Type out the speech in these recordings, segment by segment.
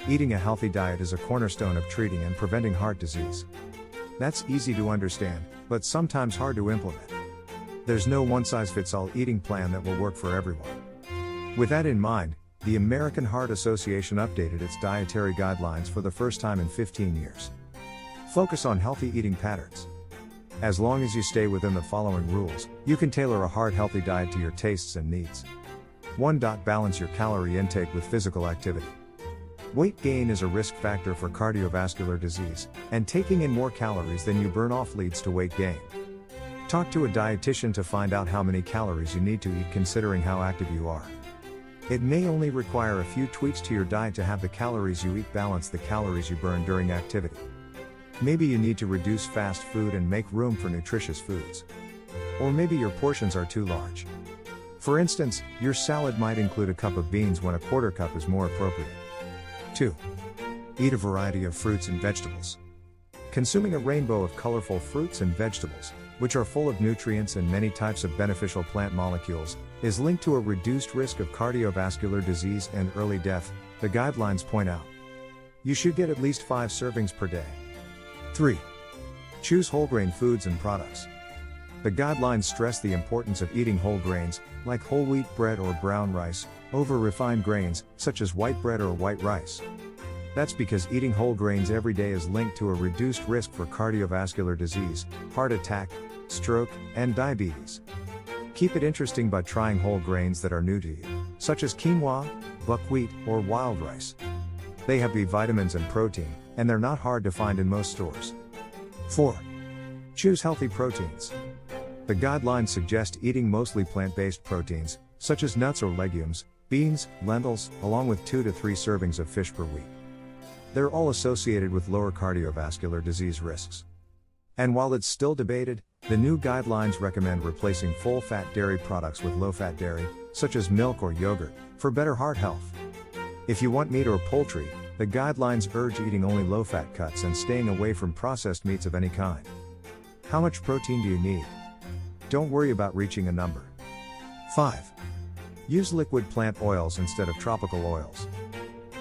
Eating a healthy diet is a cornerstone of treating and preventing heart disease. That's easy to understand, but sometimes hard to implement. There's no one-size-fits-all eating plan that will work for everyone. With that in mind, the American Heart Association updated its dietary guidelines for the first time in 15 years. Focus on healthy eating patterns. As long as you stay within the following rules, you can tailor a heart-healthy diet to your tastes and needs. 1. Balance your calorie intake with physical activity. Weight gain is a risk factor for cardiovascular disease, and taking in more calories than you burn off leads to weight gain. Talk to a dietitian to find out how many calories you need to eat considering how active you are. It may only require a few tweaks to your diet to have the calories you eat balance the calories you burn during activity. Maybe you need to reduce fast food and make room for nutritious foods. Or maybe your portions are too large. For instance, your salad might include a cup of beans when a quarter cup is more appropriate. 2. Eat a variety of fruits and vegetables. Consuming a rainbow of colorful fruits and vegetables, which are full of nutrients and many types of beneficial plant molecules, is linked to a reduced risk of cardiovascular disease and early death, the guidelines point out. You should get at least 5 servings per day. 3. Choose whole grain foods and products. The guidelines stress the importance of eating whole grains, like whole wheat bread or brown rice, over refined grains, such as white bread or white rice. That's because eating whole grains every day is linked to a reduced risk for cardiovascular disease, heart attack, stroke, and diabetes. Keep it interesting by trying whole grains that are new to you, such as quinoa, buckwheat, or wild rice. They have B vitamins and protein, and they're not hard to find in most stores. 4. Choose healthy proteins. The guidelines suggest eating mostly plant-based proteins, such as nuts or legumes, beans, lentils, along with 2 to 3 servings of fish per week. They're all associated with lower cardiovascular disease risks. And while it's still debated, the new guidelines recommend replacing full-fat dairy products with low-fat dairy, such as milk or yogurt, for better heart health. If you want meat or poultry, the guidelines urge eating only low-fat cuts and staying away from processed meats of any kind. How much protein do you need? Don't worry about reaching a number. 5. Use liquid plant oils instead of tropical oils.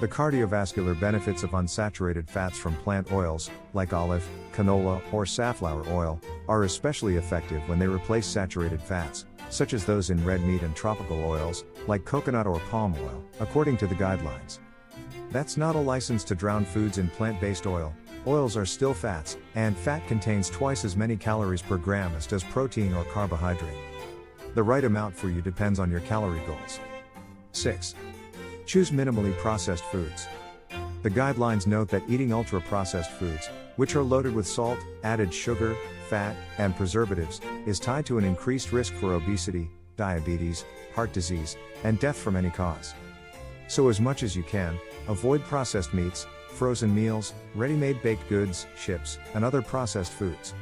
The cardiovascular benefits of unsaturated fats from plant oils, like olive, canola, or safflower oil, are especially effective when they replace saturated fats, such as those in red meat, and tropical oils, like coconut or palm oil, according to the guidelines. That's not a license to drown foods in plant-based oil. Oils are still fats, and fat contains twice as many calories per gram as does protein or carbohydrate. The right amount for you depends on your calorie goals. 6. Choose minimally processed foods. The guidelines note that eating ultra-processed foods, which are loaded with salt, added sugar, fat, and preservatives, is tied to an increased risk for obesity, diabetes, heart disease, and death from any cause. So as much as you can, avoid processed meats, frozen meals, ready-made baked goods, chips, and other processed foods.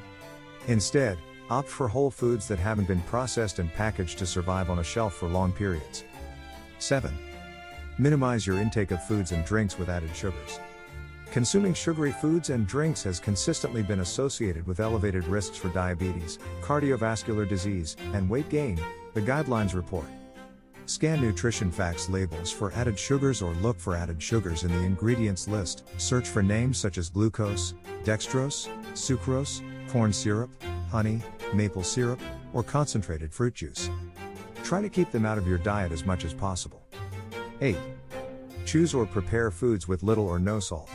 Instead, opt for whole foods that haven't been processed and packaged to survive on a shelf for long periods. 7. Minimize your intake of foods and drinks with added sugars. Consuming sugary foods and drinks has consistently been associated with elevated risks for diabetes, cardiovascular disease, and weight gain, the guidelines report. Scan nutrition facts labels for added sugars or look for added sugars in the ingredients list. Search for names such as glucose, dextrose, sucrose, corn syrup, honey, maple syrup, or concentrated fruit juice. Try to keep them out of your diet as much as possible. 8. Choose or prepare foods with little or no salt.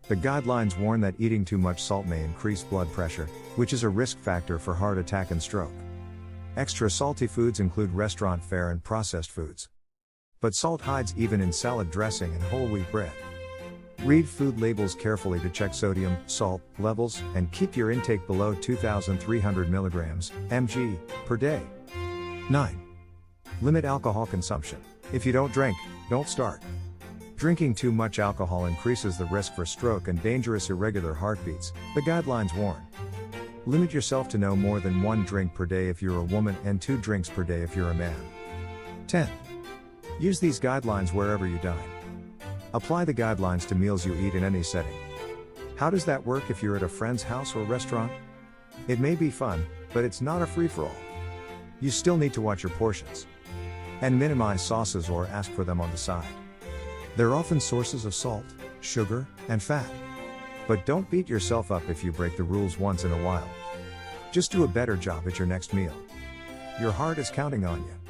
The guidelines warn that eating too much salt may increase blood pressure, which is a risk factor for heart attack and stroke. Extra salty foods include restaurant fare and processed foods. But salt hides even in salad dressing and whole wheat bread. Read food labels carefully to check sodium, salt levels, and keep your intake below 2,300 mg, mg, per day. 9. Limit alcohol consumption. If you don't drink, don't start. Drinking too much alcohol increases the risk for stroke and dangerous irregular heartbeats, the guidelines warn. Limit yourself to no more than 1 drink per day if you're a woman and 2 drinks per day if you're a man. 10. Use these guidelines wherever you dine. Apply the guidelines to meals you eat in any setting. How does that work if you're at a friend's house or restaurant? It may be fun, but it's not a free-for-all. You still need to watch your portions. And minimize sauces or ask for them on the side. They're often sources of salt. sugar, and fat. But don't beat yourself up if you break the rules once in a while. Just do a better job at your next meal. Your heart is counting on you.